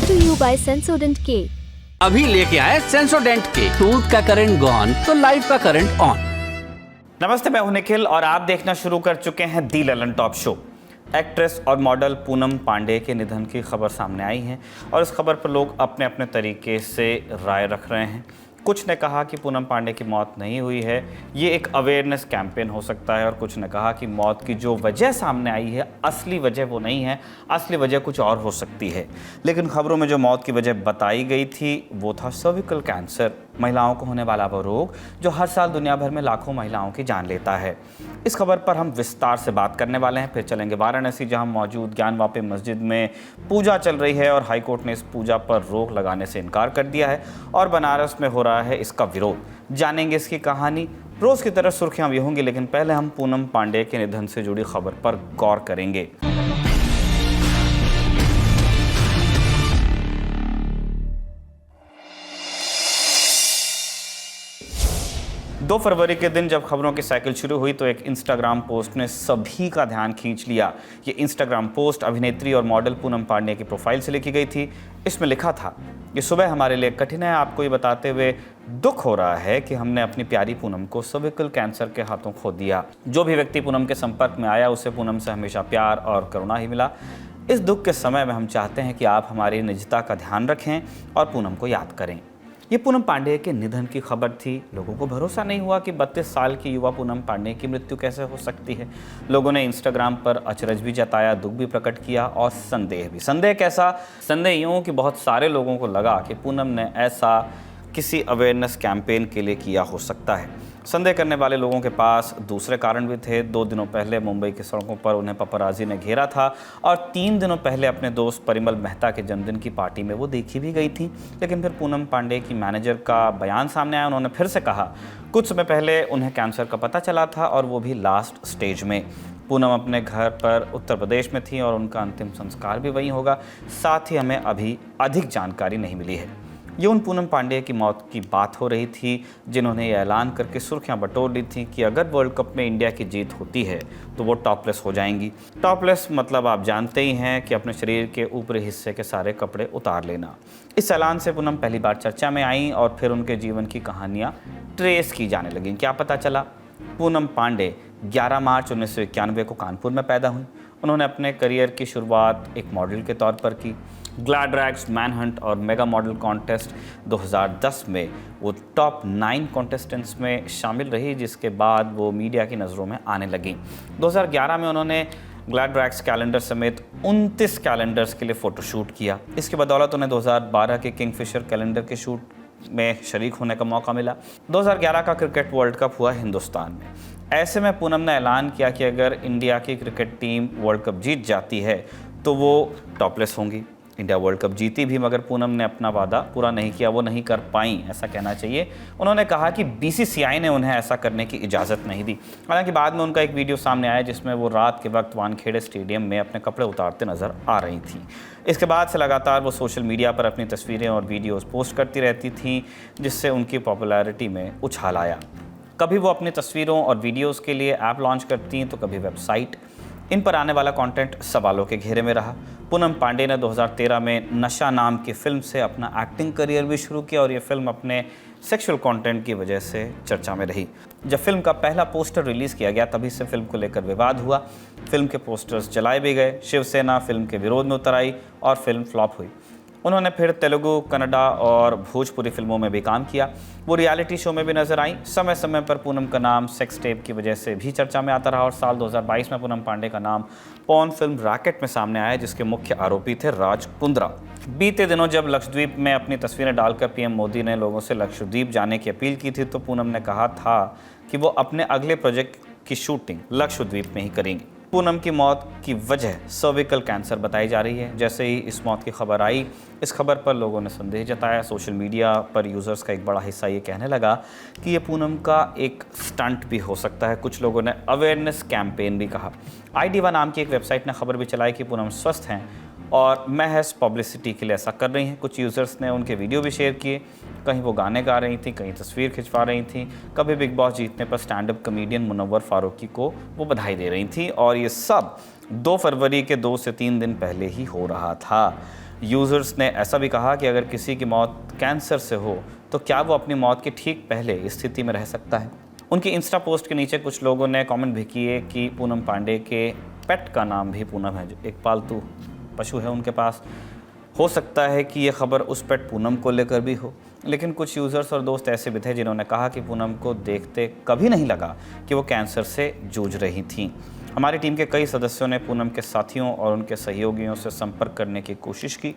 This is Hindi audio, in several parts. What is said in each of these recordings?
to you by Sensodent K। अभी लेके आए सेंसोडेंट के। टूथ का करंट गॉन तो लाइफ का करंट ऑन। नमस्ते, मैं हूं निखिल और आप देखना शुरू कर चुके हैं दी ललन टॉप शो। एक्ट्रेस और मॉडल पूनम पांडे के निधन की खबर सामने आई है और इस खबर पर लोग अपने अपने तरीके से राय रख रहे हैं। कुछ ने कहा कि पूनम पांडे की मौत नहीं हुई है, ये एक अवेयरनेस कैंपेन हो सकता है, और कुछ ने कहा कि मौत की जो वजह सामने आई है असली वजह वो नहीं है, असली वजह कुछ और हो सकती है। लेकिन खबरों में जो मौत की वजह बताई गई थी वो था सर्विकल कैंसर, महिलाओं को होने वाला वो रोग जो हर साल दुनिया भर में लाखों महिलाओं की जान लेता है। इस खबर पर हम विस्तार से बात करने वाले हैं। फिर चलेंगे वाराणसी, जहां मौजूद ज्ञानवापी मस्जिद में पूजा चल रही है और हाईकोर्ट ने इस पूजा पर रोक लगाने से इनकार कर दिया है और बनारस में हो रहा है इसका विरोध। जानेंगे इसकी कहानी। रोज की तरह सुर्खियां भी होंगी, लेकिन पहले हम पूनम पांडे के निधन से जुड़ी खबर पर गौर करेंगे। 2 फरवरी के दिन जब खबरों की साइकिल शुरू हुई तो एक इंस्टाग्राम पोस्ट ने सभी का ध्यान खींच लिया। ये इंस्टाग्राम पोस्ट अभिनेत्री और मॉडल पूनम पांडे की प्रोफाइल से लिखी गई थी। इसमें लिखा था, ये सुबह हमारे लिए कठिन है, आपको ये बताते हुए दुख हो रहा है कि हमने अपनी प्यारी पूनम को सर्विकल कैंसर के हाथों खो दिया। जो भी व्यक्ति पूनम के संपर्क में आया उसे पूनम से हमेशा प्यार और करुणा ही मिला। इस दुख के समय में हम चाहते हैं कि आप हमारी निजता का ध्यान रखें और पूनम को याद करें। ये पूनम पांडे के निधन की खबर थी। लोगों को भरोसा नहीं हुआ कि 32 साल की युवा पूनम पांडे की मृत्यु कैसे हो सकती है। लोगों ने इंस्टाग्राम पर अचरज भी जताया, दुख भी प्रकट किया और संदेह भी। संदेह कैसा? संदेह यूँ कि बहुत सारे लोगों को लगा कि पूनम ने ऐसा किसी अवेयरनेस कैंपेन के लिए किया हो सकता है। संदेह करने वाले लोगों के पास दूसरे कारण भी थे। 2 दिनों पहले मुंबई की सड़कों पर उन्हें पपराजी ने घेरा था और 3 दिनों पहले अपने दोस्त परिमल मेहता के जन्मदिन की पार्टी में वो देखी भी गई थी। लेकिन फिर पूनम पांडे की मैनेजर का बयान सामने आया। उन्होंने फिर से कहा कुछ समय पहले उन्हें कैंसर का पता चला था और वो भी लास्ट स्टेज में। पूनम अपने घर पर उत्तर प्रदेश में थी और उनका अंतिम संस्कार भी वहीं होगा। साथ ही हमें अभी अधिक जानकारी नहीं मिली है। ये उन पूनम पांडे की मौत की बात हो रही थी जिन्होंने ये ऐलान करके सुर्खियां बटोर ली थी कि अगर वर्ल्ड कप में इंडिया की जीत होती है तो वो टॉपलेस हो जाएंगी। टॉपलेस मतलब आप जानते ही हैं कि अपने शरीर के ऊपरी हिस्से के सारे कपड़े उतार लेना। इस ऐलान से पूनम पहली बार चर्चा में आई और फिर उनके जीवन की कहानियाँ ट्रेस की जाने लगीं। क्या पता चला? पूनम पांडे 11 मार्च 1991 को कानपुर में पैदा हुई। उन्होंने अपने करियर की शुरुआत एक मॉडल के तौर पर की। ग्लैड रैग्स, मैनहंट और मेगा मॉडल कॉन्टेस्ट 2010 में वो टॉप 9 कॉन्टेस्टेंट्स में शामिल रही, जिसके बाद वो मीडिया की नज़रों में आने लगी। 2011 में उन्होंने ग्लैड रैग्स कैलेंडर समेत 29 कैलेंडर्स के लिए फ़ोटोशूट किया। इसकी बदौलत उन्हें 2012 के किंगफिशर कैलेंडर के शूट में शरीक होने का मौका मिला। 2011 का क्रिकेट वर्ल्ड कप हुआ हिंदुस्तान में। ऐसे में पूनम ने ऐलान किया कि अगर इंडिया की क्रिकेट टीम वर्ल्ड कप जीत जाती है तो वो टॉपलेस होंगी। इंडिया वर्ल्ड कप जीती भी, मगर पूनम ने अपना वादा पूरा नहीं किया, वो नहीं कर पाई, ऐसा कहना चाहिए। उन्होंने कहा कि बीसीसीआई ने उन्हें ऐसा करने की इजाज़त नहीं दी। हालांकि बाद में उनका एक वीडियो सामने आया जिसमें वो रात के वक्त वानखेड़े स्टेडियम में अपने कपड़े उतारते नज़र आ रही थी। इसके बाद से लगातार वो सोशल मीडिया पर अपनी तस्वीरें और वीडियोज़ पोस्ट करती रहती थीं, जिससे उनकी पॉपुलैरिटी में उछाल आया। कभी वो अपनी तस्वीरों और वीडियोज़ के लिए ऐप लॉन्च करती तो कभी वेबसाइट। इन पर आने वाला कंटेंट सवालों के घेरे में रहा। पूनम पांडे ने 2013 में नशा नाम की फिल्म से अपना एक्टिंग करियर भी शुरू किया और ये फिल्म अपने सेक्सुअल कंटेंट की वजह से चर्चा में रही। जब फिल्म का पहला पोस्टर रिलीज़ किया गया तभी से फिल्म को लेकर विवाद हुआ। फिल्म के पोस्टर्स जलाए भी गए। शिवसेना फिल्म के विरोध में उतर आई और फिल्म फ्लॉप हुई। उन्होंने फिर तेलुगु, कन्नड़ा और भोजपुरी फिल्मों में भी काम किया। वो रियलिटी शो में भी नजर आई। समय समय पर पूनम का नाम सेक्स टेप की वजह से भी चर्चा में आता रहा और साल 2022 में पूनम पांडे का नाम पॉर्न फिल्म रैकेट में सामने आया, जिसके मुख्य आरोपी थे राज कुंद्रा। बीते दिनों जब लक्षद्वीप में अपनी तस्वीरें डालकर पीएम मोदी ने लोगों से लक्षद्वीप जाने की अपील की थी तो पूनम ने कहा था कि वो अपने अगले प्रोजेक्ट की शूटिंग लक्षद्वीप में ही करेंगी। पूनम की मौत की वजह सर्विकल कैंसर बताई जा रही है। जैसे ही इस मौत की खबर आई, इस खबर पर लोगों ने संदेह जताया। सोशल मीडिया पर यूज़र्स का एक बड़ा हिस्सा ये कहने लगा कि ये पूनम का एक स्टंट भी हो सकता है। कुछ लोगों ने अवेयरनेस कैंपेन भी कहा। IDIVA नाम की एक वेबसाइट ने खबर भी चलाई कि पूनम स्वस्थ हैं और महज पब्लिसिटी के लिए ऐसा कर रही हैं। कुछ यूज़र्स ने उनके वीडियो भी शेयर किए। कहीं वो गाने गा रही थी, कहीं तस्वीर खिंचवा रही थी, कभी बिग बॉस जीतने पर stand up comedian Munawar Faruqui को वो बधाई दे रही थी। और ये सब 2 फरवरी के 2 से 3 दिन पहले ही हो रहा था। यूज़र्स ने ऐसा भी कहा कि अगर किसी की मौत कैंसर से हो तो क्या वो अपनी मौत के ठीक पहले इस स्थिति में रह सकता है। उनकी इंस्टा पोस्ट के नीचे कुछ लोगों ने कमेंट भी किए कि पूनम पांडे के पेट का नाम भी पूनम है, जो एक पालतू पशु है उनके पास। हो सकता है कि ये खबर उस पेट पूनम को लेकर भी हो, लेकिन कुछ यूज़र्स और दोस्त ऐसे भी थे जिन्होंने कहा कि पूनम को देखते कभी नहीं लगा कि वो कैंसर से जूझ रही थीं। हमारी टीम के कई सदस्यों ने पूनम के साथियों और उनके सहयोगियों से संपर्क करने की कोशिश की,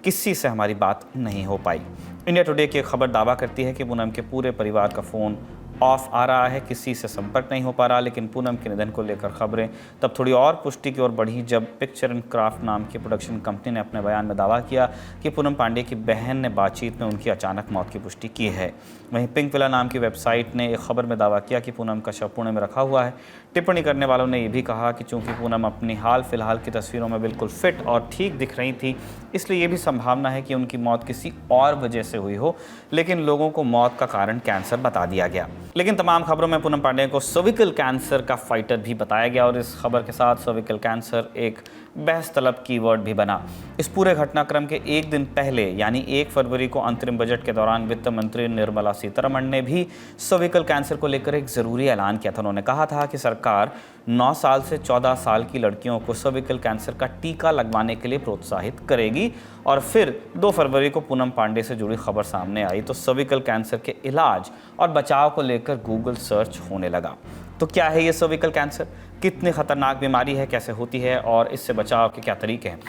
किसी से हमारी बात नहीं हो पाई। इंडिया टुडे की एक खबर दावा करती है कि पूनम के पूरे परिवार का फ़ोन ऑफ आ रहा है, किसी से संपर्क नहीं हो पा रहा। लेकिन पूनम के निधन को लेकर खबरें तब थोड़ी और पुष्टि की ओर बढ़ी जब पिक्चर एंड क्राफ्ट नाम की प्रोडक्शन कंपनी ने अपने बयान में दावा किया कि पूनम पांडे की बहन ने बातचीत में उनकी अचानक मौत की पुष्टि की है। वहीं पिंक विला नाम की वेबसाइट ने एक खबर में दावा किया कि पूनम का शव पुणे में रखा हुआ है। टिप्पणी करने वालों ने यह भी कहा कि चूंकि पूनम अपनी हाल फिलहाल की तस्वीरों में बिल्कुल फिट और ठीक दिख रही थी, इसलिए ये भी संभावना है कि उनकी मौत किसी और वजह से हुई हो, लेकिन लोगों को मौत का कारण कैंसर बता दिया गया। लेकिन तमाम खबरों में पूनम पांडे को सर्विकल कैंसर का फाइटर भी बताया गया और इस खबर के साथ सर्विकल कैंसर एक बहस तलब कीवर्ड भी बना। इस पूरे घटनाक्रम के एक दिन पहले यानी 1 फरवरी को अंतरिम बजट के दौरान वित्त मंत्री निर्मला सीतारमण ने भी सर्विकल कैंसर को लेकर एक ज़रूरी ऐलान किया था। उन्होंने कहा था कि सरकार 9 साल से 14 साल की लड़कियों को सर्विकल कैंसर का टीका लगवाने के लिए प्रोत्साहित करेगी। और फिर 2 फरवरी को पूनम पांडे से जुड़ी खबर सामने आई तो सर्विकल कैंसर के इलाज और बचाव को लेकर गूगल सर्च होने लगा। तो क्या है ये सर्विकल कैंसर, कितनी खतरनाक बीमारी है, कैसे होती है और इससे बचाव के क्या तरीके हैं?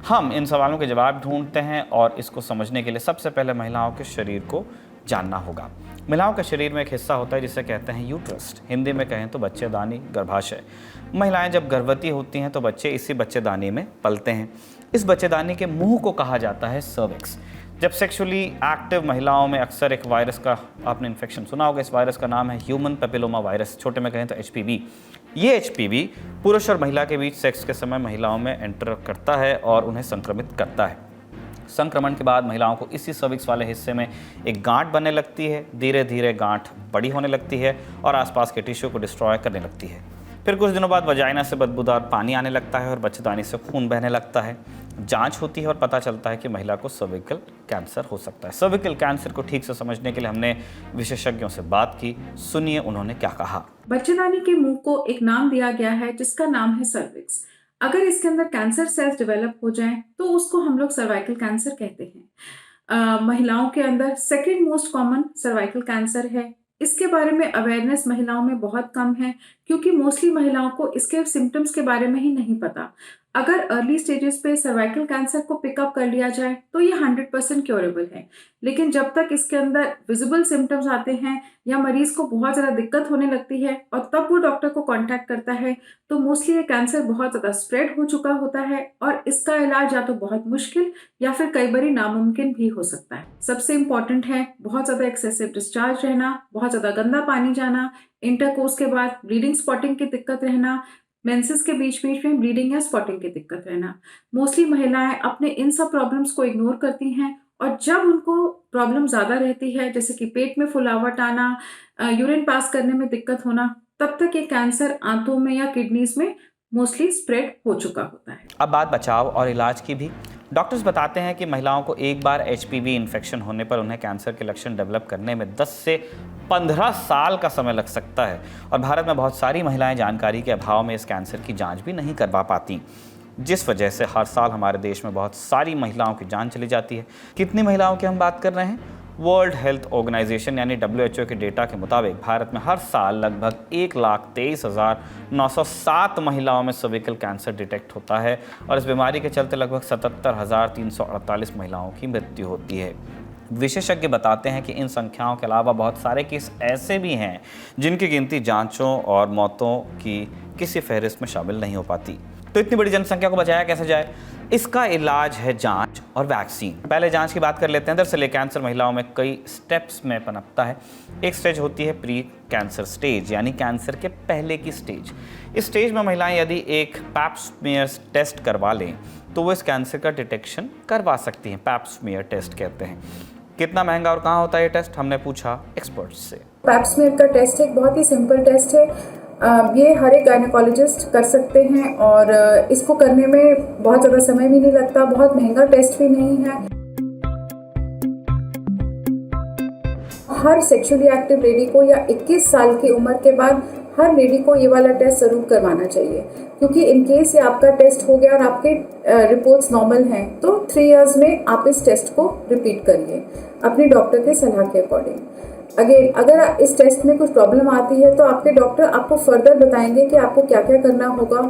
हम इन सवालों के जवाब ढूंढते हैं और इसको समझने के लिए सबसे पहले महिलाओं के शरीर को जानना होगा। महिलाओं के शरीर में एक हिस्सा होता है जिसे कहते हैं यूट्रस, हिंदी में कहें तो बच्चेदानी, गर्भाशय। महिलाएं जब गर्भवती होती हैं तो बच्चे इसी बच्चेदानी में पलते हैं। इस बच्चेदानी के मुंह को कहा जाता है सर्विक्स। जब सेक्सुअली एक्टिव महिलाओं में अक्सर एक वायरस का आपने इन्फेक्शन सुना होगा। इस वायरस का नाम है ह्यूमन पेपिलोमा वायरस, छोटे में कहें तो HPV। ये HPV पुरुष और महिला के बीच सेक्स के समय महिलाओं में एंटर करता है और उन्हें संक्रमित करता है। संक्रमण के बाद महिलाओं को इसी सर्विक्स वाले हिस्से में एक गांठ बनने लगती है। धीरे धीरे गांठ बड़ी होने लगती है और आसपास के टिश्यू को डिस्ट्रॉय करने लगती है। फिर कुछ दिनों बाद वजाइना से बदबूदार पानी आने लगता है और बच्चेदानी से खून बहने लगता है। जांच होती है और पता चलता है कि महिला को सर्विकल कैंसर हो सकता है। सर्विकल कैंसर को ठीक से समझने के लिए हमने विशेषज्ञों से बात की। सुनिए उन्होंने क्या कहा। बच्चेदानी के मुंह को एक नाम दिया गया है जिसका नाम है सर्विक्स। अगर इसके अंदर कैंसर सेल्स डेवलप हो जाएं तो उसको हम लोग सर्वाइकल कैंसर कहते हैं। महिलाओं के अंदर second most common cervical cancer है। इसके बारे में अवेयरनेस महिलाओं में बहुत कम है क्योंकि मोस्टली महिलाओं को इसके सिम्टम्स के बारे में ही नहीं पता। अगर अर्ली स्टेजेस पे सर्वाइकल कैंसर को पिकअप कर लिया जाए तो ये 100% क्योरेबल है, लेकिन जब तक इसके अंदर विजिबल सिम्टम्स आते हैं या मरीज को बहुत ज़्यादा दिक्कत होने लगती है और तब वो डॉक्टर को कांटेक्ट करता है तो मोस्टली ये कैंसर बहुत ज़्यादा स्प्रेड हो चुका होता है और इसका इलाज या तो बहुत मुश्किल या फिर कई बार नामुमकिन भी हो सकता है। सबसे इम्पॉर्टेंट है बहुत ज़्यादा एक्सेसिव डिस्चार्ज रहना, बहुत ज़्यादा गंदा पानी जाना, इंटरकोर्स के बाद ब्लीडिंग स्पॉटिंग की दिक्कत रहना, मेंसेस के बीच बीच में ब्लीडिंग या स्पॉटिंग की दिक्कत रहना। मोस्टली महिलाएं अपने इन सब प्रॉब्लम्स को इग्नोर करती हैं और जब उनको प्रॉब्लम ज़्यादा रहती है जैसे कि पेट में फुलावट आना, यूरिन पास करने में दिक्कत होना, तब तक ये कैंसर आंतों में या किडनीज में मोस्टली स्प्रेड हो चुका होता है। अब बात बचाव और इलाज की भी। डॉक्टर्स बताते हैं कि महिलाओं को एक बार HPV इन्फेक्शन होने पर उन्हें कैंसर के लक्षण डेवलप करने में 10 से 15 साल का समय लग सकता है और भारत में बहुत सारी महिलाएं जानकारी के अभाव में इस कैंसर की जांच भी नहीं करवा पाती, जिस वजह से हर साल हमारे देश में बहुत सारी महिलाओं की जान चली जाती है। कितनी महिलाओं की हम बात कर रहे हैं? वर्ल्ड हेल्थ ऑर्गेनाइजेशन यानी WHO के डेटा के मुताबिक भारत में हर साल लगभग 1,23,907 महिलाओं में सर्विकल कैंसर डिटेक्ट होता है और इस बीमारी के चलते लगभग 77,348 महिलाओं की मृत्यु होती है। विशेषज्ञ बताते हैं कि इन संख्याओं के अलावा बहुत सारे केस ऐसे भी हैं जिनकी गिनती जांचों और मौतों की किसी फहरिस्त में शामिल नहीं हो पाती। तो इतनी बड़ी जनसंख्या को बचाया कैसे जाए? इसका इलाज है जांच और वैक्सीन। पहले जांच की बात कर लेते हैं। दरअसल कैंसर महिलाओं में कई स्टेप्स में पनपता है। एक स्टेज होती है प्री कैंसर स्टेज यानी कैंसर के पहले की स्टेज। इस स्टेज में महिलाएं यदि एक पैप स्मीयर टेस्ट करवा लें तो वो इस कैंसर का डिटेक्शन करवा सकती हैं। पैप स्मीयर टेस्ट कहते हैं। कितना महंगा और कहाँ होता है ये टेस्ट, हमने पूछा एक्सपर्ट्स से। पैप स्मीयर का टेस्ट एक बहुत ही सिंपल टेस्ट है। ये हर एक गायनेकोलॉजिस्ट कर सकते हैं और इसको करने में बहुत ज़्यादा समय भी नहीं लगता, बहुत महंगा टेस्ट भी नहीं है। हर सेक्सुअली एक्टिव लेडी को या 21 साल की उम्र के बाद हर लेडी को ये वाला टेस्ट ज़रूर करवाना चाहिए, क्योंकि इन केस ये आपका टेस्ट हो गया और आपके रिपोर्ट्स नॉर्मल हैं तो 3 इयर्स में आप इस टेस्ट को रिपीट करिए अपने डॉक्टर के सलाह के अकॉर्डिंग। अगेन, अगर इस टेस्ट में कुछ प्रॉब्लम आती है तो आपके डॉक्टर आपको फर्दर बताएंगे कि आपको क्या क्या करना होगा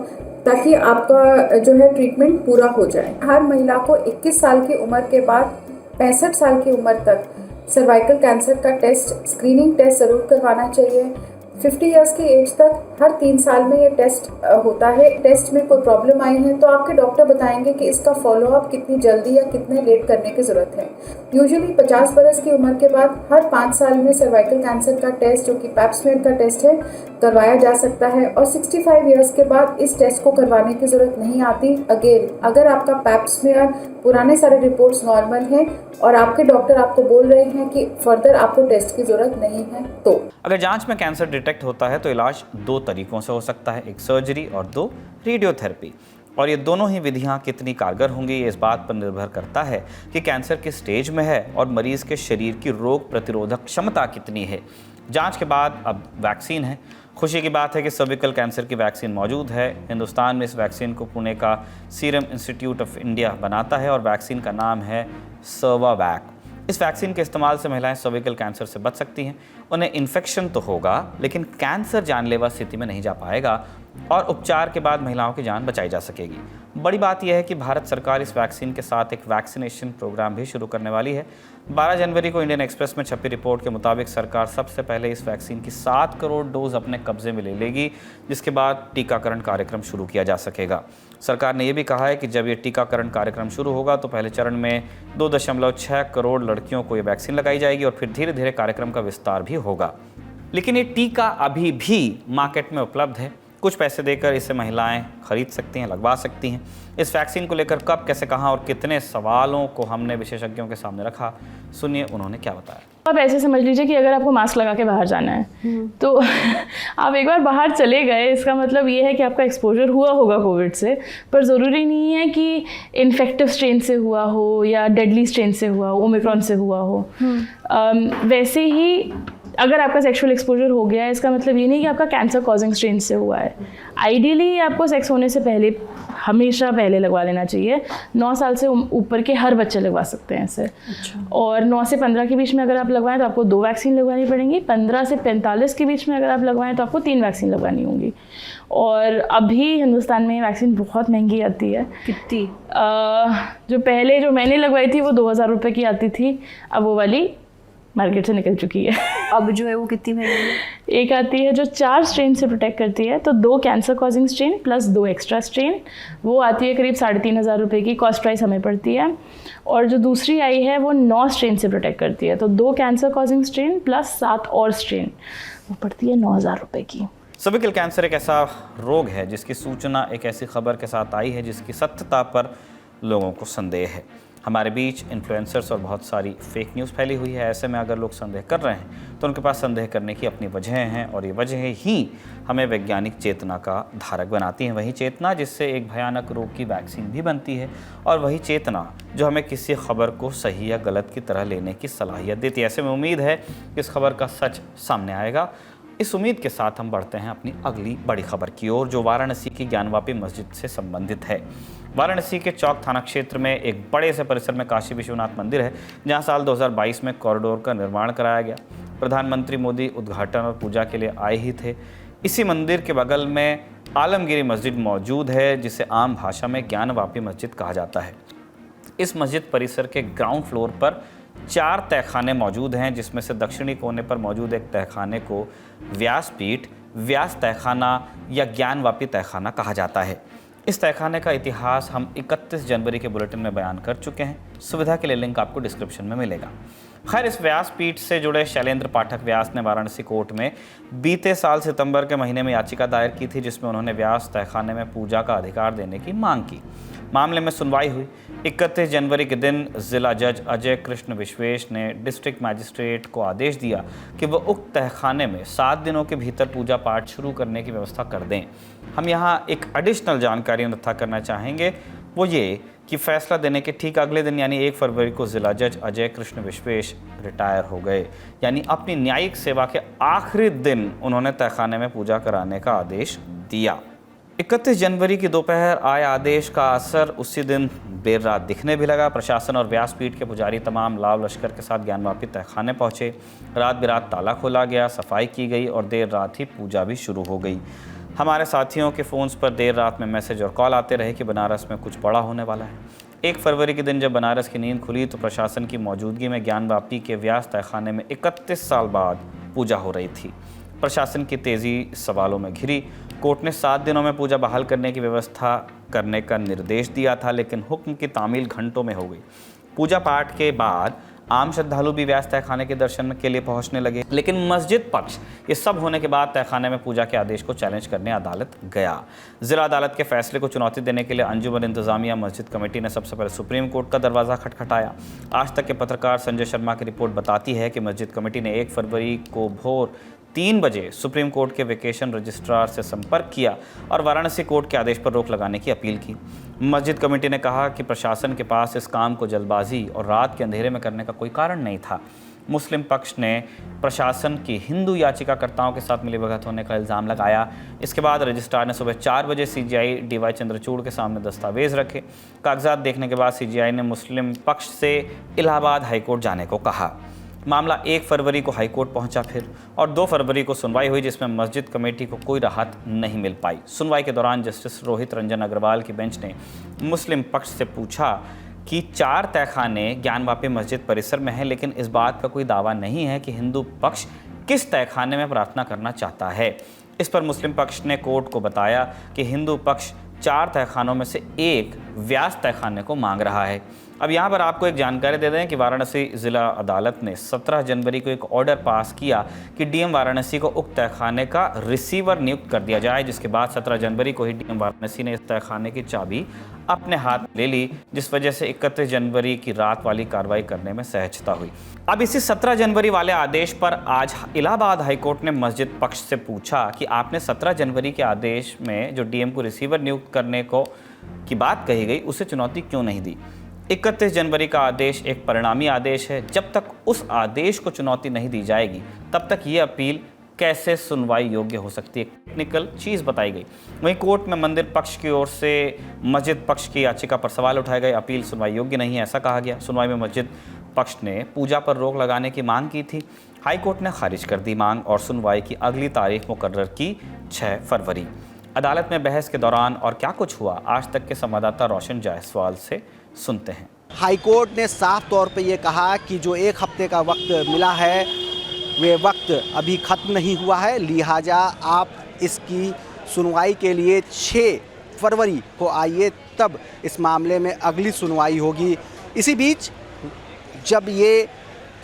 ताकि आपका जो है ट्रीटमेंट पूरा हो जाए। हर महिला को 21 साल की उम्र के बाद 65 साल की उम्र तक सर्वाइकल कैंसर का टेस्ट, स्क्रीनिंग टेस्ट ज़रूर करवाना चाहिए। 50 इयर्स की एज तक हर 3 साल में ये टेस्ट होता है। टेस्ट में कोई प्रॉब्लम आई है तो आपके डॉक्टर बताएंगे कि इसका फॉलोअप कितनी जल्दी या कितने लेट करने की ज़रूरत है। यूजुअली 50 बरस की उम्र के बाद हर 5 साल में सर्वाइकल कैंसर का टेस्ट, जो कि पैप स्मीयर का टेस्ट है, करवाया जा सकता है और 65 इयर्स के बाद इस टेस्ट को करवाने की ज़रूरत नहीं आती। अगेन, अगर आपका पैप स्मीयर, पुराने सारे रिपोर्ट्स नॉर्मल हैं और आपके डॉक्टर आपको बोल रहे हैं कि फर्दर आपको टेस्ट की ज़रूरत नहीं है तो अगर जांच में कैंसर डिटेक्ट होता है तो इलाज 2 तरीकों से हो सकता है, एक सर्जरी और 2 रेडियोथेरेपी। और ये दोनों ही विधियां कितनी कारगर होंगी ये इस बात पर निर्भर करता है कि कैंसर किस स्टेज में है और मरीज के शरीर की रोग प्रतिरोधक क्षमता कितनी है। जांच के बाद अब वैक्सीन है। खुशी की बात है कि सर्विकल कैंसर की वैक्सीन मौजूद है। हिंदुस्तान में इस वैक्सीन को पुणे का सीरम इंस्टीट्यूट ऑफ इंडिया बनाता है और वैक्सीन का नाम है सर्वावैक। इस वैक्सीन के इस्तेमाल से महिलाएं सर्विकल कैंसर से बच सकती हैं। उन्हें इन्फेक्शन तो होगा लेकिन कैंसर जानलेवा स्थिति में नहीं जा पाएगा और उपचार के बाद महिलाओं की जान बचाई जा सकेगी। बड़ी बात यह है कि भारत सरकार इस वैक्सीन के साथ एक वैक्सीनेशन प्रोग्राम भी शुरू करने वाली है। 12 जनवरी को इंडियन एक्सप्रेस में छपी रिपोर्ट के मुताबिक सरकार सबसे पहले इस वैक्सीन की 7 करोड़ डोज अपने कब्जे में ले लेगी, जिसके बाद टीकाकरण कार्यक्रम शुरू किया जा सकेगा। सरकार ने यह भी कहा है कि जब ये टीकाकरण कार्यक्रम शुरू होगा तो पहले चरण में 2.6 करोड़ लड़कियों को ये वैक्सीन लगाई जाएगी और फिर धीरे धीरे कार्यक्रम का विस्तार भी होगा। लेकिन ये टीका अभी भी मार्केट में उपलब्ध है। कुछ पैसे देकर इसे महिलाएं खरीद सकती हैं, लगवा सकती हैं। इस वैक्सीन को लेकर कब, कैसे, कहां और कितने सवालों को हमने विशेषज्ञों के सामने रखा। सुनिए उन्होंने क्या बताया। आप ऐसे समझ लीजिए कि अगर आपको मास्क लगा के बाहर जाना है तो आप एक बार बाहर चले गए, इसका मतलब ये है कि आपका एक्सपोजर हुआ होगा कोविड से, पर ज़रूरी नहीं है कि इन्फेक्टिव स्ट्रेन से हुआ हो या डेडली स्ट्रेन से हुआ हो, ओमिक्रॉन से हुआ हो। वैसे ही अगर आपका सेक्सुअल एक्सपोजर हो गया है, इसका मतलब ये नहीं कि आपका कैंसर कॉजिंग स्ट्रेन से हुआ है। आइडियली आपको सेक्स होने से पहले, हमेशा पहले लगवा लेना चाहिए। 9 साल से ऊपर के हर बच्चे लगवा सकते हैं इसे। अच्छा। और 9 से 15 के बीच में अगर आप लगवाएं तो आपको 2 वैक्सीन लगवानी पड़ेंगी। 15 से 45 के बीच में अगर आप लगवाएं तो आपको 3 वैक्सीन लगवानी होंगी। और अभी हिंदुस्तान में वैक्सीन बहुत महंगी आती है। कितनी? जो पहले जो मैंने लगवाई थी वो 2000 रुपये की आती थी, अब वो वाली मार्केट से निकल चुकी है। अब जो है वो कितनी महंगी है? एक आती है जो 4 स्ट्रेन से प्रोटेक्ट करती है, तो 2 cancer causing strain plus 2 extra strain, वो आती है करीब 3500 रुपये की। कॉस्ट प्राइस हमें पड़ती है। और जो दूसरी आई है वो 9 स्ट्रेन से प्रोटेक्ट करती है, तो 2 कैंसर कॉजिंग स्ट्रेन प्लस 7 और स्ट्रेन, वो पड़ती है 9000 रुपये की। सर्विकल कैंसर एक ऐसा रोग है जिसकी सूचना एक ऐसी खबर के साथ आई है जिसकी सत्यता पर लोगों को संदेह है। हमारे बीच इन्फ्लुएंसर्स और बहुत सारी फेक न्यूज़ फैली हुई है। ऐसे में अगर लोग संदेह कर रहे हैं तो उनके पास संदेह करने की अपनी वजहें हैं और ये वजहें ही हमें वैज्ञानिक चेतना का धारक बनाती हैं। वही चेतना जिससे एक भयानक रोग की वैक्सीन भी बनती है और वही चेतना जो हमें किसी खबर को सही या गलत की तरह लेने की सलाहियत देती है। ऐसे में उम्मीद है कि इस खबर का सच सामने आएगा। इस उम्मीद के साथ हम बढ़ते हैं अपनी अगली बड़ी खबर की ओर, जो वाराणसी की ज्ञानवापी मस्जिद से संबंधित है। वाराणसी के चौक थाना क्षेत्र में एक बड़े से परिसर में काशी विश्वनाथ मंदिर है, जहां साल 2022 में कॉरिडोर का निर्माण कराया गया। प्रधानमंत्री मोदी उद्घाटन और पूजा के लिए आए ही थे। इसी मंदिर के बगल में आलमगिरी मस्जिद मौजूद है, जिसे आम भाषा में ज्ञानवापी मस्जिद कहा जाता है। इस मस्जिद परिसर के ग्राउंड फ्लोर पर 4 तहखाने मौजूद हैं, जिसमें से दक्षिणी कोने पर मौजूद एक तहखाने को व्यासपीठ, व्यास तहखाना या ज्ञानवापी तहखाना कहा जाता है। इस तहखाने का इतिहास हम 31 जनवरी के बुलेटिन में बयान कर चुके हैं। सुविधा के लिए लिंक आपको डिस्क्रिप्शन में मिलेगा। खैर, इस व्यासपीठ से जुड़े शैलेंद्र पाठक व्यास ने वाराणसी कोर्ट में बीते साल सितंबर के महीने में याचिका दायर की थी, जिसमें उन्होंने व्यास तहखाने में पूजा का अधिकार देने की मांग की। मामले में सुनवाई हुई। 31 जनवरी के दिन जिला जज अजय कृष्ण विश्वेश ने डिस्ट्रिक्ट मैजिस्ट्रेट को आदेश दिया कि वह उक्त तहखाने में 7 दिनों के भीतर पूजा पाठ शुरू करने की व्यवस्था कर दें। हम यहाँ एक एडिशनल जानकारी इकट्ठा करना चाहेंगे, वो ये कि फैसला देने के ठीक अगले दिन यानी 1 फरवरी को जिला जज अजय कृष्ण विश्वेश रिटायर हो गए। यानी अपनी न्यायिक सेवा के आखिरी दिन उन्होंने तहखाने में पूजा कराने का आदेश दिया। 31 जनवरी की दोपहर आए आदेश का असर उसी दिन देर रात दिखने भी लगा। प्रशासन और व्यासपीठ के पुजारी तमाम लाव लश्कर के साथ ज्ञानवापी तहखाने पहुंचे। रात बिरात ताला खोला गया, सफाई की गई और देर रात ही पूजा भी शुरू हो गई। हमारे साथियों के फ़ोन्स पर देर रात में मैसेज और कॉल आते रहे कि बनारस में कुछ बड़ा होने वाला है। 1 फरवरी के दिन जब बनारस की नींद खुली तो प्रशासन की मौजूदगी में ज्ञानवापी के व्यास तहखाने में 31 साल बाद पूजा हो रही थी। प्रशासन की तेज़ी सवालों में घिरी। कोर्ट ने 7 दिनों में पूजा बहाल करने की व्यवस्था करने का निर्देश दिया था, लेकिन हुक्म की तामील घंटों में हो गई। पूजा पाठ के बाद आम श्रद्धालु भी व्यास तहखाने के दर्शन के लिए पहुंचने लगे, लेकिन मस्जिद पक्ष ये सब होने के बाद तहखाने में पूजा के आदेश को चैलेंज करने अदालत गया। जिला अदालत के फैसले को चुनौती देने के लिए अंजुमन इंतजामिया मस्जिद कमेटी ने सबसे पहले सुप्रीम कोर्ट का दरवाज़ा खटखटाया। आज तक के पत्रकार संजय शर्मा की रिपोर्ट बताती है कि मस्जिद कमेटी ने 1 फरवरी को भोर 3 बजे सुप्रीम कोर्ट के वेकेशन रजिस्ट्रार से संपर्क किया और वाराणसी कोर्ट के आदेश पर रोक लगाने की अपील की। मस्जिद कमेटी ने कहा कि प्रशासन के पास इस काम को जल्दबाजी और रात के अंधेरे में करने का कोई कारण नहीं था। मुस्लिम पक्ष ने प्रशासन की हिंदू याचिकाकर्ताओं के साथ मिलीभगत होने का इल्ज़ाम लगाया। इसके बाद रजिस्ट्रार ने सुबह 4 बजे सीजीआई डीवाई चंद्रचूड़ के सामने दस्तावेज रखे। कागजात देखने के बाद सीजीआई ने मुस्लिम पक्ष से इलाहाबाद हाईकोर्ट जाने को कहा। मामला 1 फरवरी को हाईकोर्ट पहुंचा फिर और 2 फरवरी को सुनवाई हुई, जिसमें मस्जिद कमेटी को कोई राहत नहीं मिल पाई। सुनवाई के दौरान जस्टिस रोहित रंजन अग्रवाल की बेंच ने मुस्लिम पक्ष से पूछा कि 4 तहखाने ज्ञानवापी मस्जिद परिसर में हैं, लेकिन इस बात का कोई दावा नहीं है कि हिंदू पक्ष किस तहखाने में प्रार्थना करना चाहता है। इस पर मुस्लिम पक्ष ने कोर्ट को बताया कि हिंदू पक्ष 4 तहखानों में से एक व्यास तहखाने को मांग रहा है। अब यहाँ पर आपको एक जानकारी दे दें कि वाराणसी ज़िला अदालत ने 17 जनवरी को एक ऑर्डर पास किया कि डीएम वाराणसी को उक्त तहखाने का रिसीवर नियुक्त कर दिया जाए, जिसके बाद 17 जनवरी को ही डीएम वाराणसी ने इस तहखाने की चाबी अपने हाथ ले ली, जिस वजह से 31 जनवरी की रात वाली कार्रवाई करने में सहजता हुई। अब इसी 17 जनवरी वाले आदेश पर आज इलाहाबाद हाईकोर्ट ने मस्जिद पक्ष से पूछा कि आपने 17 जनवरी के आदेश में जो डीएम को रिसीवर नियुक्त करने को की बात कही गई उसे चुनौती क्यों नहीं दी। 31 जनवरी का आदेश एक परिणामी आदेश है। जब तक उस आदेश को चुनौती नहीं दी जाएगी तब तक ये अपील कैसे सुनवाई योग्य हो सकती है, टेक्निकल चीज़ बताई गई। वहीं कोर्ट में मंदिर पक्ष की ओर से मस्जिद पक्ष की याचिका पर सवाल उठाए गए। अपील सुनवाई योग्य नहीं है ऐसा कहा गया। सुनवाई में मस्जिद पक्ष ने पूजा पर रोक लगाने की मांग की थी। हाईकोर्ट ने खारिज कर दी मांग और सुनवाई की अगली तारीख मुकर्रर की 6 फरवरी। अदालत में बहस के दौरान और क्या कुछ हुआ, आज तक के संवाददाता रोशन जायसवाल से सुनते हैं। हाईकोर्ट ने साफ तौर पे ये कहा कि जो 1 हफ्ते का वक्त मिला है वे वक्त अभी ख़त्म नहीं हुआ है, लिहाजा आप इसकी सुनवाई के लिए 6 फरवरी को आइए, तब इस मामले में अगली सुनवाई होगी। इसी बीच जब ये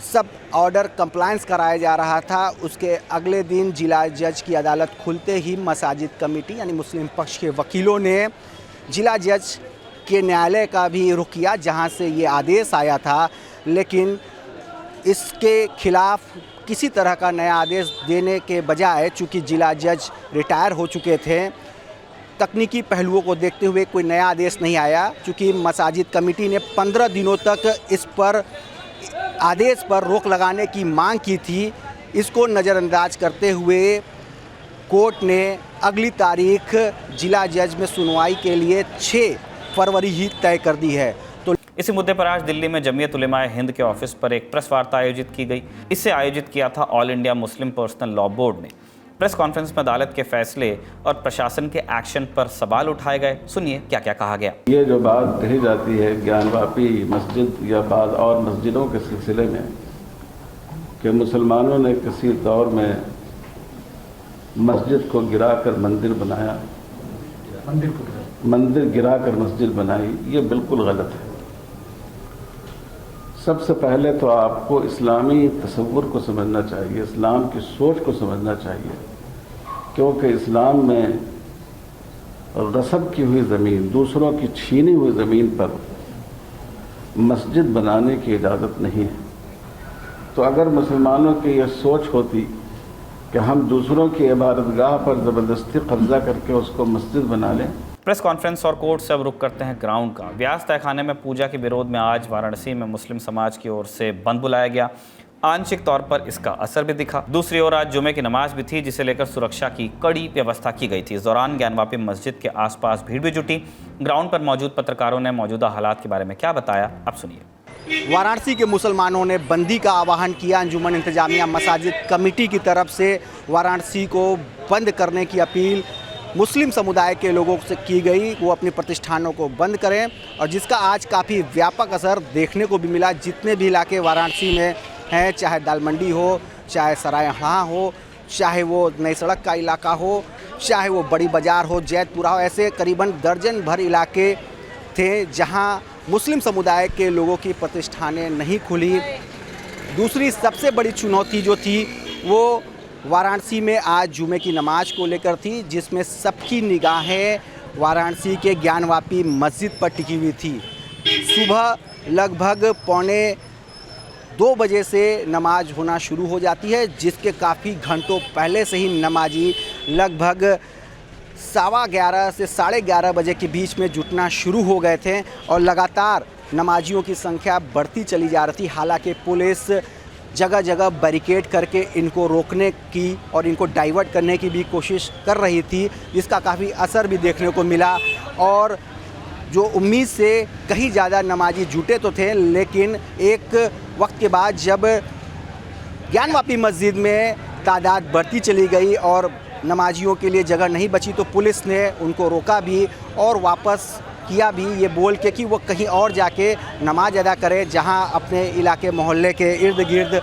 सब ऑर्डर कंप्लायंस कराया जा रहा था, उसके अगले दिन जिला जज की अदालत खुलते ही मसाजिद कमेटी यानी मुस्लिम पक्ष के वकीलों ने जिला जज के न्यायालय का भी रुख किया जहां से ये आदेश आया था, लेकिन इसके खिलाफ किसी तरह का नया आदेश देने के बजाय चूंकि जिला जज रिटायर हो चुके थे, तकनीकी पहलुओं को देखते हुए कोई नया आदेश नहीं आया। चूँकि मसाजिद कमेटी ने 15 दिनों तक इस पर आदेश पर रोक लगाने की मांग की थी, इसको नज़रअंदाज करते हुए कोर्ट ने अगली तारीख जिला जज में सुनवाई के लिए 6 फरवरी ही तय कर दी है। तो इसी मुद्दे पर आज दिल्ली में जमीयत उलेमाए हिंद के ऑफिस पर एक प्रेस वार्ता आयोजित की गई। इसे आयोजित किया था all India Muslim personal law board ने। प्रेस कॉन्फ्रेंस में अदालत के फैसले और प्रशासन के एक्शन पर सवाल उठाए गए। सुनिए क्या क्या कहा गया। ये जो बात कही जाती है ज्ञानवापी मस्जिद या बाद और मस्जिदों के सिलसिले में कि मुसलमानों ने किसी दौर में मस्जिद को गिराकर मंदिर बनाया, मंदिर गिराकर मस्जिद बनाई, ये बिल्कुल गलत है। सबसे पहले तो आपको इस्लामी तसव्वुर को समझना चाहिए, इस्लाम की सोच को समझना चाहिए, क्योंकि इस्लाम में रसद की हुई ज़मीन, दूसरों की छीनी हुई ज़मीन पर मस्जिद बनाने की इजाज़त नहीं है। तो अगर मुसलमानों की यह सोच होती कि हम दूसरों की इबादतगाह पर ज़बरदस्ती कब्जा करके उसको मस्जिद बना लें। प्रेस कॉन्फ्रेंस और कोर्ट से अब रुक करते हैं ग्राउंड का। व्यास तहखाने में पूजा के विरोध में आज वाराणसी में मुस्लिम समाज की ओर से बंद बुलाया गया। आंशिक तौर पर इसका असर भी दिखा। दूसरी ओर आज जुमे की नमाज भी थी, जिसे लेकर सुरक्षा की कड़ी व्यवस्था की गई थी। इस दौरान ज्ञानवापी मस्जिद के आसपास भीड़ भी जुटी। ग्राउंड पर मौजूद पत्रकारों ने मौजूदा हालात के बारे में क्या बताया, अब सुनिए। वाराणसी के मुसलमानों ने बंदी का आह्वान किया। अंजुमन इंतजामिया मसाजिद कमेटी की तरफ से वाराणसी को बंद करने की अपील मुस्लिम समुदाय के लोगों से की गई, वो अपने प्रतिष्ठानों को बंद करें, और जिसका आज काफ़ी व्यापक असर देखने को भी मिला। जितने भी इलाके वाराणसी में हैं, चाहे दाल मंडी हो, चाहे सरायहाड़ा हो, चाहे वो नई सड़क का इलाका हो, चाहे वो बड़ी बाज़ार हो, जैतपुरा हो, ऐसे करीबन दर्जन भर इलाके थे जहां मुस्लिम समुदाय के लोगों की प्रतिष्ठानें नहीं खुली। दूसरी सबसे बड़ी चुनौती जो थी वो वाराणसी में आज जुमे की नमाज को लेकर थी, जिसमें सबकी निगाहें वाराणसी के ज्ञानवापी मस्जिद पर टिकी हुई थी। सुबह लगभग 1:45 बजे से नमाज होना शुरू हो जाती है, जिसके काफ़ी घंटों पहले से ही नमाजी लगभग 11:15 से 11:30 बजे के बीच में जुटना शुरू हो गए थे और लगातार नमाजियों की संख्या बढ़ती चली जा रही थी। हालांकि पुलिस जगह जगह बैरिकेड करके इनको रोकने की और इनको डाइवर्ट करने की भी कोशिश कर रही थी, जिसका काफ़ी असर भी देखने को मिला। और जो उम्मीद से कहीं ज़्यादा नमाजी जुटे तो थे, लेकिन एक वक्त के बाद जब ज्ञानवापी मस्जिद में तादाद बढ़ती चली गई और नमाजियों के लिए जगह नहीं बची, तो पुलिस ने उनको रोका भी और वापस किया भी, ये बोल के कि वो कहीं और जाके नमाज अदा करे, जहां अपने इलाके मोहल्ले के इर्द गिर्द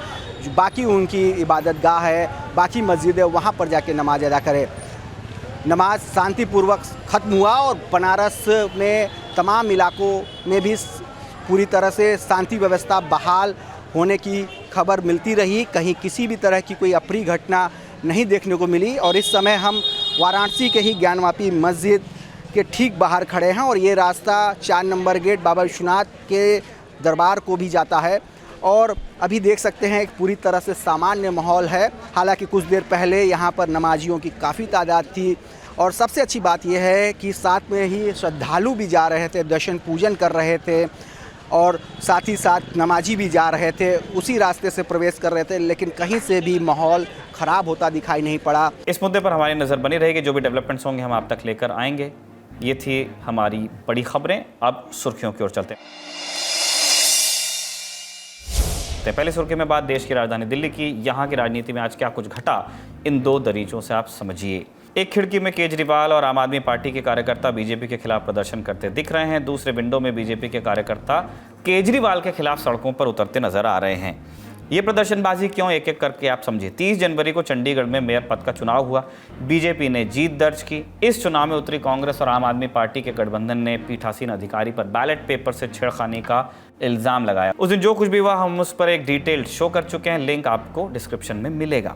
बाकी उनकी इबादत गाह है, बाकी मस्जिद है, वहाँ पर जाके नमाज अदा करे। नमाज शांतिपूर्वक ख़त्म हुआ और बनारस में तमाम इलाकों में भी पूरी तरह से शांति व्यवस्था बहाल होने की खबर मिलती रही। कहीं किसी भी तरह की कोई अप्रिय घटना नहीं देखने को मिली। और इस समय हम वाराणसी के ही ज्ञानवापी मस्जिद के ठीक बाहर खड़े हैं और ये रास्ता 4 नंबर गेट बाबा विश्वनाथ के दरबार को भी जाता है। और अभी देख सकते हैं एक पूरी तरह से सामान्य माहौल है। हालांकि कुछ देर पहले यहाँ पर नमाजियों की काफ़ी तादाद थी और सबसे अच्छी बात यह है कि साथ में ही श्रद्धालु भी जा रहे थे, दर्शन पूजन कर रहे थे और साथ ही साथ नमाजी भी जा रहे थे, उसी रास्ते से प्रवेश कर रहे थे, लेकिन कहीं से भी माहौल ख़राब होता दिखाई नहीं पड़ा। इस मुद्दे पर हमारी नज़र बनी रहेगी, जो भी डेवलपमेंट्स होंगे हम आप तक लेकर आएंगे। ये थी हमारी बड़ी खबरें। अब सुर्खियों की ओर चलते हैं। पहले सुर्खी में बात देश की राजधानी दिल्ली की। यहाँ की राजनीति में आज क्या कुछ घटा, इन 2 दरीचों से आप समझिए। एक खिड़की में केजरीवाल और आम आदमी पार्टी के कार्यकर्ता बीजेपी के खिलाफ प्रदर्शन करते दिख रहे हैं। दूसरे विंडो में बीजेपी के कार्यकर्ता केजरीवाल के खिलाफ सड़कों पर उतरते नजर आ रहे हैं। ये प्रदर्शनबाजी क्यों, एक एक करके आप समझिए। 30 जनवरी को चंडीगढ़ में मेयर पद का चुनाव हुआ। बीजेपी ने जीत दर्ज की। इस चुनाव में उतरी कांग्रेस और आम आदमी पार्टी के गठबंधन ने पीठासीन अधिकारी पर बैलेट पेपर से छेड़खानी का इल्जाम लगाया। उस दिन जो कुछ भी हुआ हम उस पर एक डिटेल्ड शो कर चुके हैं, लिंक आपको डिस्क्रिप्शन में मिलेगा।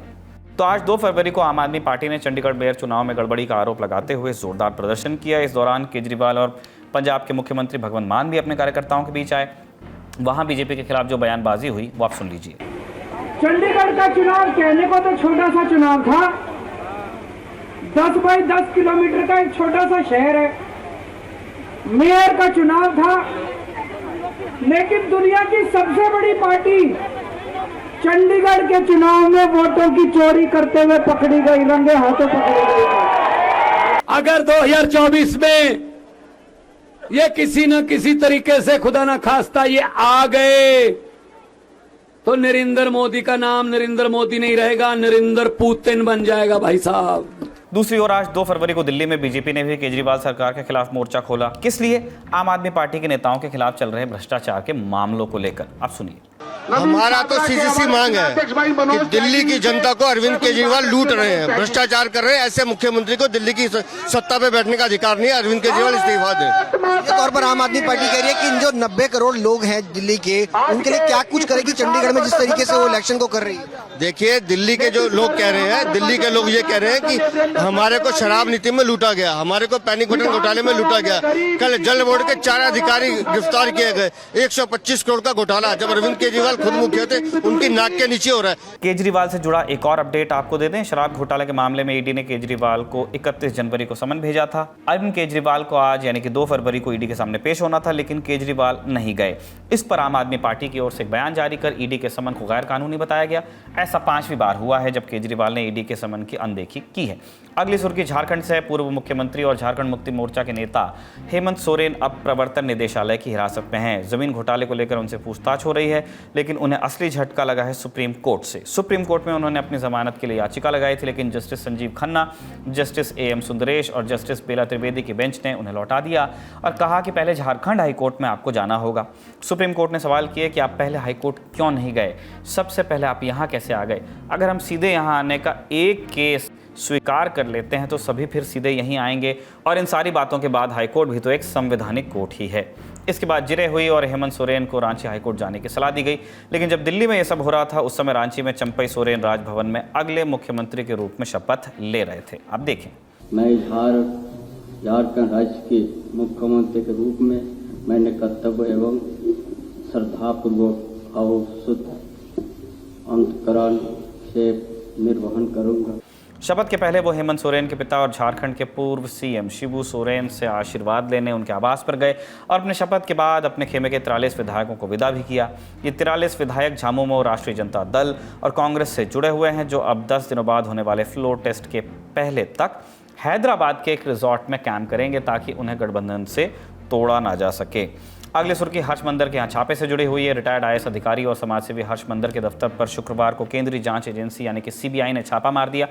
तो आज 2 फरवरी को आम आदमी पार्टी ने चंडीगढ़ मेयर चुनाव में गड़बड़ी का आरोप लगाते हुए जोरदार प्रदर्शन किया। इस दौरान केजरीवाल और पंजाब के मुख्यमंत्री भगवंत मान भी अपने कार्यकर्ताओं के बीच आए। वहां बीजेपी के खिलाफ जो बयानबाजी हुई वो आप सुन लीजिए। चंडीगढ़ का चुनाव कहने को तो छोटा सा चुनाव था, 10 बाई 10 किलोमीटर का एक छोटा सा शहर है, मेयर का चुनाव था, लेकिन दुनिया की सबसे बड़ी पार्टी चंडीगढ़ के चुनाव में वोटों की चोरी करते हुए पकड़ी गई, रंगे हाथों पकड़ी गई। अगर 2024 में ये किसी न किसी तरीके से खुदा न खास्ता ये आ गए तो नरेंद्र मोदी का नाम नरेंद्र मोदी नहीं रहेगा, नरेंद्र पुतिन बन जाएगा भाई साहब। दूसरी ओर आज 2 फरवरी को दिल्ली में बीजेपी ने भी केजरीवाल सरकार के खिलाफ मोर्चा खोला। किस लिए? आम आदमी पार्टी के नेताओं के खिलाफ चल रहे भ्रष्टाचार के मामलों को लेकर। आप सुनिए। हमारा तो सीधी सी मांग है कि दिल्ली की जनता को अरविंद केजरीवाल लूट रहे हैं, भ्रष्टाचार कर रहे हैं। ऐसे मुख्यमंत्री को दिल्ली की सत्ता पे बैठने का अधिकार नहीं है। अरविंद केजरीवाल इस्तीफा दें। के तौर पर आम आदमी पार्टी कह रही है कि इन जो 90 करोड़ लोग हैं दिल्ली के, उनके लिए क्या कुछ करेगी चंडीगढ़ में जिस तरीके से वो इलेक्शन को कर रही है? देखिए, दिल्ली के जो लोग कह रहे हैं, दिल्ली के लोग ये कह रहे हैं कि हमारे को शराब नीति में लूटा गया, हमारे को पैनिक बटन घोटाले में लूटा गया। कल जल बोर्ड के 4 अधिकारी गिरफ्तार किए गए। 125 करोड़ का घोटाला जब अरविंद केजरीवाल खुद मुख्य थे उनकी नाक के नीचे हो रहा है। केजरीवाल से जुड़ा एक और अपडेट आपको दे दें। शराब घोटाले के मामले में ईडी ने केजरीवाल को 31 जनवरी को समन भेजा था। अरविंद केजरीवाल को आज यानी कि 2 फरवरी को ईडी के सामने पेश होना था, लेकिन केजरीवाल नहीं गए। इस पर आम आदमी पार्टी की ओर से एक बयान जारी कर ईडी के समन को गैर कानूनी बताया गया। ऐसा 5वीं बार हुआ है जब केजरीवाल ने ईडी के समन की अनदेखी की है। अगली सुर्खी झारखंड से। पूर्व मुख्यमंत्री और झारखंड मुक्ति मोर्चा के नेता हेमंत सोरेन अब प्रवर्तन निदेशालय की हिरासत में हैं। जमीन घोटाले को लेकर उनसे पूछताछ हो रही है, लेकिन उन्हें असली झटका लगा है सुप्रीम कोर्ट से। सुप्रीम कोर्ट में उन्होंने अपनी जमानत के लिए याचिका लगाई थी, लेकिन justice Sanjiv Khanna, justice AM Sundresh और जस्टिस बेला त्रिवेदी की बेंच ने उन्हें लौटा दिया और कहा कि पहले झारखंड हाईकोर्ट में आपको जाना होगा। सुप्रीम कोर्ट ने सवाल किया कि आप पहले हाईकोर्ट क्यों नहीं गए, सबसे पहले आप यहाँ कैसे आ गए? अगर हम सीधे यहाँ आने का एक केस स्वीकार कर लेते हैं तो सभी फिर सीधे यहीं आएंगे, और इन सारी बातों के बाद हाईकोर्ट भी तो एक संवैधानिक कोर्ट ही है। इसके बाद जिरह हुई और हेमंत सोरेन को रांची हाईकोर्ट जाने की सलाह दी गई, लेकिन जब दिल्ली में यह सब हो रहा था उस समय रांची में चंपई सोरेन राजभवन में अगले मुख्यमंत्री के रूप में शपथ ले रहे थे। आप देखें। मैं झारखंड राज्य के मुख्यमंत्री के रूप में मैंने कर्तव्य एवं श्रद्धापूर्वक और शुद्ध अंतकरण से निर्वहन करूंगा। शपथ के पहले वो हेमंत सोरेन के पिता और झारखंड के पूर्व CM शिबू सोरेन से आशीर्वाद लेने उनके आवास पर गए और अपने शपथ के बाद अपने खेमे के 43 विधायकों को विदा भी किया। ये 43 विधायक झामुमो, राष्ट्रीय जनता दल और कांग्रेस से जुड़े हुए हैं, जो अब 10 दिनों बाद होने वाले फ्लोर टेस्ट के पहले तक हैदराबाद के एक रिजॉर्ट में कैंप करेंगे ताकि उन्हें गठबंधन से तोड़ा ना जा सके। अगली सुर्खी हर्ष मंदर के यहाँ छापे से जुड़ी हुई है। रिटायर्ड IAS अधिकारी और समाजसेवी हर्ष मंदर के दफ्तर पर शुक्रवार को केंद्रीय जांच एजेंसी यानी कि CBI ने छापा मार दिया।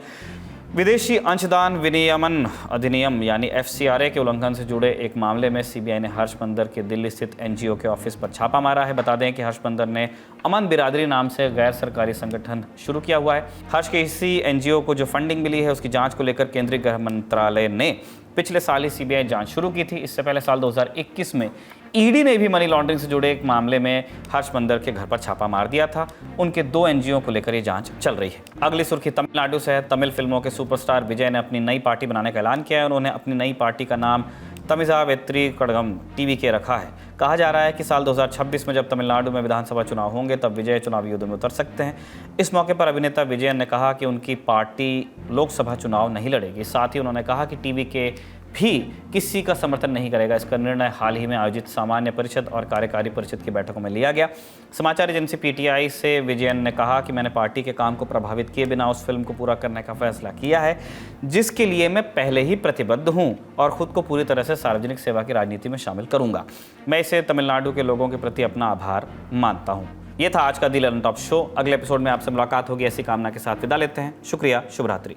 विदेशी अंशदान विनियमन अधिनियम यानी FCRA के उल्लंघन से जुड़े एक मामले में CBI ने हर्ष मंदर के दिल्ली स्थित NGO के ऑफिस पर छापा मारा है। बता दें कि हर्ष मंदर ने अमन बिरादरी नाम से गैर सरकारी संगठन शुरू किया हुआ है। हर्ष के इसी NGO को जो फंडिंग मिली है उसकी जांच को लेकर केंद्रीय गृह मंत्रालय ने पिछले साल ही CBI जांच शुरू की थी। इससे पहले साल 2021 में ईडी ने भी मनी लॉन्ड्रिंग से जुड़े एक मामले में हर्ष मंदर के घर पर छापा मार दिया था। उनके 2 NGO को लेकर ये जांच चल रही है। अगली सुर्खी तमिलनाडु से है। तमिल फिल्मों के सुपरस्टार विजय ने अपनी नई पार्टी बनाने का ऐलान किया है। उन्होंने अपनी नई पार्टी का नाम तमिजा वेत्री कड़गम TVK रखा है। कहा जा रहा है कि साल 2026 में जब तमिलनाडु में विधानसभा चुनाव होंगे तब विजय चुनावी युद्ध में उतर सकते हैं। इस मौके पर अभिनेता विजय ने कहा कि उनकी पार्टी लोकसभा चुनाव नहीं लड़ेगी। साथ ही उन्होंने कहा कि TVK भी किसी का समर्थन नहीं करेगा। इसका निर्णय हाल ही में आयोजित सामान्य परिषद और कार्यकारी परिषद की बैठकों में लिया गया। समाचार एजेंसी PTI से विजयन ने कहा कि मैंने पार्टी के काम को प्रभावित किए बिना उस फिल्म को पूरा करने का फैसला किया है जिसके लिए मैं पहले ही प्रतिबद्ध हूं और खुद को पूरी तरह से सार्वजनिक सेवा की राजनीति में शामिल करूंगा। मैं इसे तमिलनाडु के लोगों के प्रति अपना आभार मानता हूं। ये था आज का दिल ऑन टॉप शो। अगले एपिसोड में आपसे मुलाकात होगी। ऐसी कामना के साथ विदा लेते हैं। शुक्रिया, शुभ रात्रि।